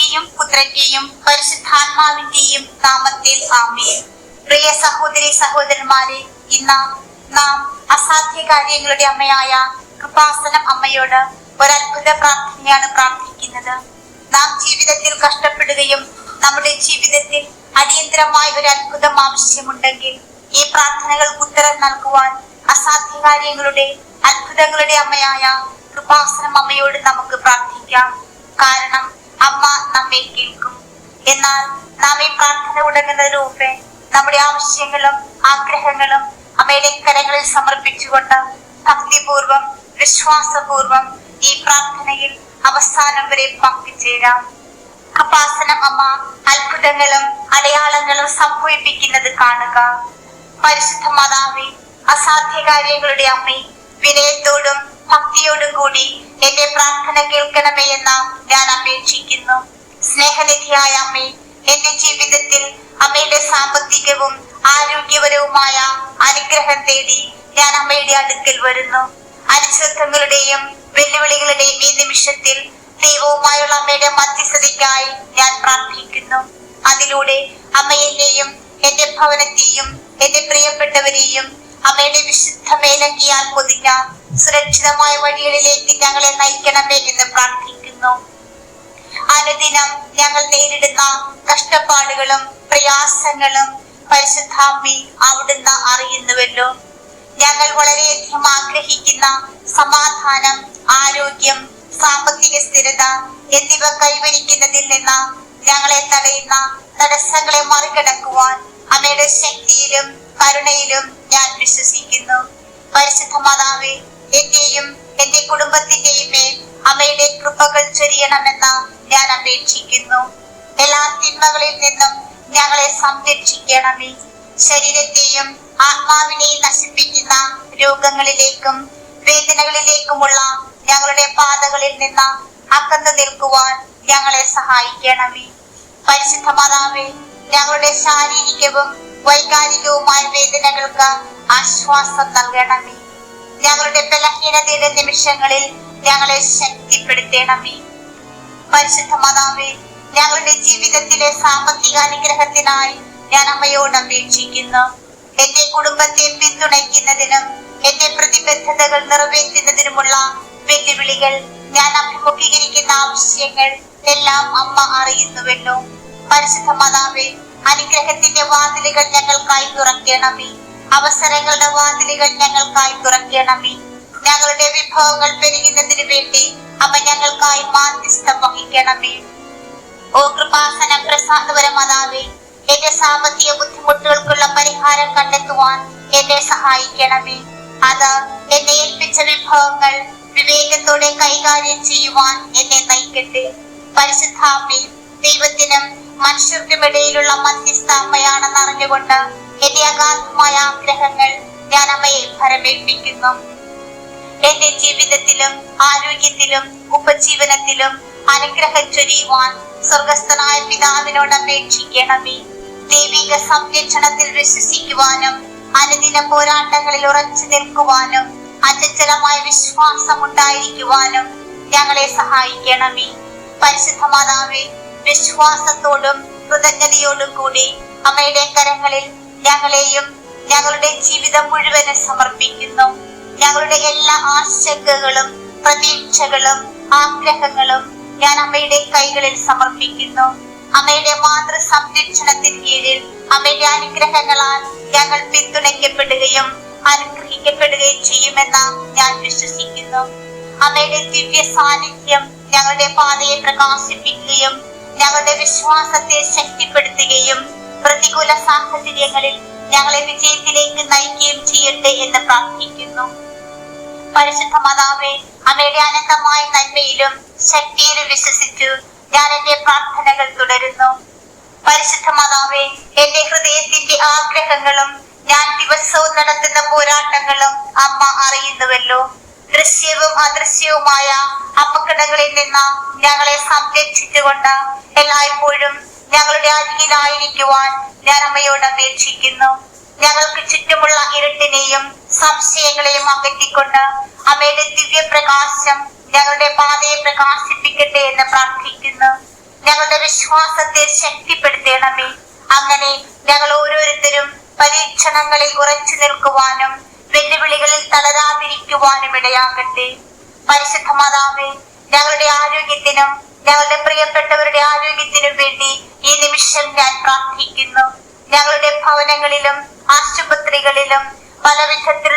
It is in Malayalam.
പിതാവിന്റെയും പുത്രന്റെയും പരിശുദ്ധാത്മാവിന്റെയും നാമത്തിൽ ആമേൻ. പ്രിയ സഹോദരി സഹോദരന്മാരെ, ഇന്ന് നാം അസാധ്യ കാര്യങ്ങളുടെ അമ്മയായ കൃപാസനം അമ്മയോട് ഒരത്ഭുത പ്രാർത്ഥനയാണ് പ്രാർത്ഥിക്കുന്നത്. നാം ജീവിതത്തിൽ കഷ്ടപ്പെടുകയും നമ്മുടെ ജീവിതത്തിൽ അടിയന്തരമായി ഒരു അത്ഭുതം ആവശ്യമുണ്ടെങ്കിൽ ഈ പ്രാർത്ഥനകൾക്ക് ഉത്തരം നൽകുവാൻ അസാധ്യ കാര്യങ്ങളുടെ അത്ഭുതങ്ങളുടെ അമ്മയായ കൃപാസനം അമ്മയോട് നമുക്ക് പ്രാർത്ഥിക്കാം. കാരണം അമ്മ നമ്മെ കേൾക്കും. എന്നാൽ നാം ഈ പ്രാർത്ഥന തുടങ്ങുന്നതിന് മുമ്പേ നമ്മുടെ ആവശ്യങ്ങളും ആഗ്രഹങ്ങളും അമ്മയുടെ കരങ്ങളിൽ സമർപ്പിച്ചുകൊണ്ട് ഭക്തിപൂർവം വിശ്വാസപൂർവം ഈ പ്രാർത്ഥനയിൽ അവസാനം വരെ പങ്കുചേരാം. കൃപാസനം അമ്മ അത്ഭുതങ്ങളും അടയാളങ്ങളും സംഭവിപ്പിക്കുന്നത് കാണുക. പരിശുദ്ധ മാതാവേ, അസാധ്യ കാര്യങ്ങളുടെ അമ്മേ, വിനയത്തോടും ഭക്തിയോടും കൂടി എന്റെ പ്രാർത്ഥന കേൾക്കണമേ എന്ന് ഞാൻ അപേക്ഷിക്കുന്നു. സ്നേഹനിധിയായ അമ്മേ, എന്റെ ജീവിതത്തിൽ അമ്മയുടെ സാമ്പത്തികവും ആരോഗ്യപരവുമായ അനുഗ്രഹം തേടി ഞാൻ അമ്മയുടെ അടുക്കൽ വരുന്നു. അനിശ്ചിതങ്ങളുടെയും വെല്ലുവിളികളുടെയും ഈ നിമിഷത്തിൽ ദൈവവുമായുള്ള അമ്മയുടെ മധ്യസ്ഥതയ്ക്കായി ഞാൻ പ്രാർത്ഥിക്കുന്നു. അതിലൂടെ അമ്മ എന്നെയും എന്റെ ഭവനത്തെയും എന്റെ പ്രിയപ്പെട്ടവരെയും അമ്മയുടെ വിശുദ്ധ മേലങ്കിയാൽ പൊതിഞ്ഞ സുരക്ഷിതമായ വഴികളിലേക്ക് ഞങ്ങളെ നയിക്കണമേ എന്ന് പ്രാർത്ഥിക്കുന്നു. അനുദിനം ഞങ്ങൾ നേരിടുന്ന കഷ്ടപ്പാടുകളും പ്രയാസങ്ങളും പരിശുദ്ധാമ്മേ അവിടുന്ന് അറിയുന്നുവല്ലോ. ഞങ്ങൾ വളരെയധികം ആഗ്രഹിക്കുന്ന സമാധാനം, ആരോഗ്യം, സാമ്പത്തിക സ്ഥിരത എന്നിവ കൈവരിക്കുന്നതിൽ നിന്ന് ഞങ്ങളെ തടയുന്ന തടസ്സങ്ങളെ മറികടക്കുവാൻ അമ്മയുടെ ശക്തിയിലും കരുണയിലും ഞാൻ വിശ്വസിക്കുന്നു. പരിശുദ്ധ മാതാവേ, എന്റെയും എന്റെ കുടുംബത്തിന്റെയും മേൽ അമ്മയുടെ കൃപകൾ ചൊരിയണമെന്ന് ഞാൻ അപേക്ഷിക്കുന്നു. എല്ലാ തിന്മകളിൽ നിന്നും ഞങ്ങളെ സംരക്ഷിക്കണമേ. ശരീരത്തെയും ആത്മാവിനെയും നശിപ്പിക്കുന്ന രോഗങ്ങളിലേക്കും വേദനകളിലേക്കുമുള്ള ഞങ്ങളുടെ പാതകളിൽ നിന്ന് അകന്നു നിൽക്കുവാൻ ഞങ്ങളെ സഹായിക്കണമേ. പരിശുദ്ധ മാതാവേ, ഞങ്ങളുടെ ശാരീരികവും വൈകാരികവുമായ വേദനകൾക്ക് ആശ്വാസം നൽകണമേ. ഞങ്ങളുടെ ബലഹീനതയുടെ നിമിഷങ്ങളിൽ ഞങ്ങളെ ശക്തിപ്പെടുത്തണമേ. പരിശുദ്ധ മാതാവേ, ഞങ്ങളുടെ ജീവിതത്തിലെ സാമ്പത്തിക അനുഗ്രഹത്തിനായി ഞാൻ അമ്മയോട് അപേക്ഷിക്കുന്നു. എന്റെ കുടുംബത്തെ പിന്തുണയ്ക്കുന്നതിനും എന്റെ പ്രതിബദ്ധതകൾ നിറവേറ്റുന്നതിനുമുള്ള വെല്ലുവിളികൾ, ഞാൻ അഭിമുഖീകരിക്കുന്ന ആവശ്യങ്ങൾ എല്ലാം അമ്മ അറിയുന്നുവല്ലോ. പരിശുദ്ധ മാതാവേ, അനുഗ്രഹത്തിന്റെ വാതിലുകൾ ഞങ്ങൾക്കായി തുറക്കണമേ. അവസരങ്ങളുടെ വാതിലുകൾ ഞങ്ങൾക്കായി തുറക്കണമേ. ഞങ്ങളുടെ വിഭവങ്ങൾ പെരുകുന്നതിന് വേണ്ടി അമ്മ ഞങ്ങൾക്കായി മാധ്യസ്ഥം വഹിക്കണമേ. ഓ കൃപാസനം പ്രസാദപര മാതാവേ, എന്റെ സാമ്പത്തിക ബുദ്ധിമുട്ടുകൾക്കുള്ള പരിഹാരം കണ്ടെത്തുവാൻ എന്നെ സഹായിക്കണമേ. അത് എന്നെ ഏൽപ്പിച്ച വിഭവങ്ങൾ വിവേകത്തോടെ കൈകാര്യം ചെയ്യുവാൻ എന്നെ നയിക്കട്ടെ. പരിശുദ്ധാമ്മേ, ദൈവത്തിനും മനുഷ്യർക്കും ഇടയിലുള്ള മധ്യസ്ഥ അമ്മയാണെന്ന് അറിഞ്ഞുകൊണ്ട് എന്റെ അഗാധമായ ആഗ്രഹങ്ങൾ ഞാൻ അമ്മയെ ഭരമേൽപ്പിക്കുന്നു. എന്റെ ജീവിതത്തിലും ആരോഗ്യത്തിലും ഉപജീവനത്തിലും അനുഗ്രഹം ചൊരിയുവാൻ സ്വർഗസ്ഥനായ പിതാവിനോട് അപേക്ഷിക്കണമേ. ദൈവിക സംരക്ഷണത്തിൽ വിശ്വസിക്കുവാനും അനുദിന പോരാട്ടങ്ങളിൽ ഉറച്ചു നിൽക്കുവാനും അചഞ്ചലമായ വിശ്വാസം ഉണ്ടായിരിക്കുവാനും ഞങ്ങളെ സഹായിക്കണമേ. പരിശുദ്ധ മാതാവേ, വിശ്വാസത്തോടും കൃതജ്ഞതയോടും കൂടി അമ്മയുടെ കരങ്ങളിൽ ഞങ്ങളെയും ഞങ്ങളുടെ ജീവിതം മുഴുവനും സമർപ്പിക്കുന്നു. ഞങ്ങളുടെ എല്ലാ ആശങ്കകളും പ്രതീക്ഷകളും ആഗ്രഹങ്ങളും ഞാൻ അമ്മയുടെ കൈകളിൽ സമർപ്പിക്കുന്നു. അമ്മയുടെ മാതൃ സംരക്ഷണത്തിന് കീഴിൽ അമ്മയുടെ അനുഗ്രഹങ്ങളാൽ ഞങ്ങൾ പിന്തുണയ്ക്കപ്പെടുകയും അനുഗ്രഹിക്കപ്പെടുകയും ചെയ്യുമെന്ന് ഞാൻ വിശ്വസിക്കുന്നു. അമ്മയുടെ ദിവ്യ സാന്നിധ്യം ഞങ്ങളുടെ പാതയെ പ്രകാശിപ്പിക്കുകയും ഞങ്ങളുടെ വിശ്വാസത്തെ ശക്തിപ്പെടുത്തുകയും പ്രതികൂല സാഹചര്യങ്ങളിൽ ഞങ്ങളെ വിജയത്തിലേക്ക് നയിക്കുകയും ചെയ്യട്ടെ എന്ന് പ്രാർത്ഥിക്കുന്നു. പരിശുദ്ധ മാതാവേ, അമ്മയുടെ അനന്തമായ നന്മയിലും ശക്തിയിലും വിശ്വസിച്ചു ഞാൻ എന്റെ പ്രാർത്ഥനകൾ തുടരുന്നു. പരിശുദ്ധ മാതാവേ, എന്റെ ഹൃദയത്തിന്റെ ആഗ്രഹങ്ങളും ഞാൻ ദിവസവും നടത്തുന്ന പോരാട്ടങ്ങളും അമ്മ അറിയുന്നുവല്ലോ. ദൃശ്യവും അദൃശ്യവുമായ അപകടങ്ങളിൽ നിന്ന് ഞങ്ങളെ സംരക്ഷിച്ചുകൊണ്ട് എല്ലായ്പ്പോഴും ഞങ്ങളുടെ അരികിലായിരിക്കുവാൻ ഞാൻ അമ്മയോട് അപേക്ഷിക്കുന്നു. ഞങ്ങൾക്ക് ചുറ്റുമുള്ള ഇരുട്ടിനെയും സംശയങ്ങളെയും അകറ്റിക്കൊണ്ട് അമ്മയുടെ ദിവ്യപ്രകാശം ഞങ്ങളുടെ പാതയെ പ്രകാശിപ്പിക്കട്ടെ എന്ന് പ്രാർത്ഥിക്കുന്നു. ഞങ്ങളുടെ വിശ്വാസത്തെ ശക്തിപ്പെടുത്തണമേ. അങ്ങനെ ഞങ്ങൾ ഓരോരുത്തരും പരീക്ഷണങ്ങളിൽ ഉറച്ചു നിൽക്കുവാനും വെല്ലുവിളികളിൽ തളരാതിരിക്കുവാനും ഇടയാകട്ടെ. പരിശുദ്ധ മാതാവേ, ഞങ്ങളുടെ ആരോഗ്യത്തിനും ഞങ്ങളുടെ പ്രിയപ്പെട്ടവരുടെ ആരോഗ്യത്തിനും വേണ്ടി ഈ നിമിഷം ഞാൻ പ്രാർത്ഥിക്കുന്നു. ഞങ്ങളുടെ ഭവനങ്ങളിലും ആശുപത്രികളിലും പല വിധത്തിലുള്ള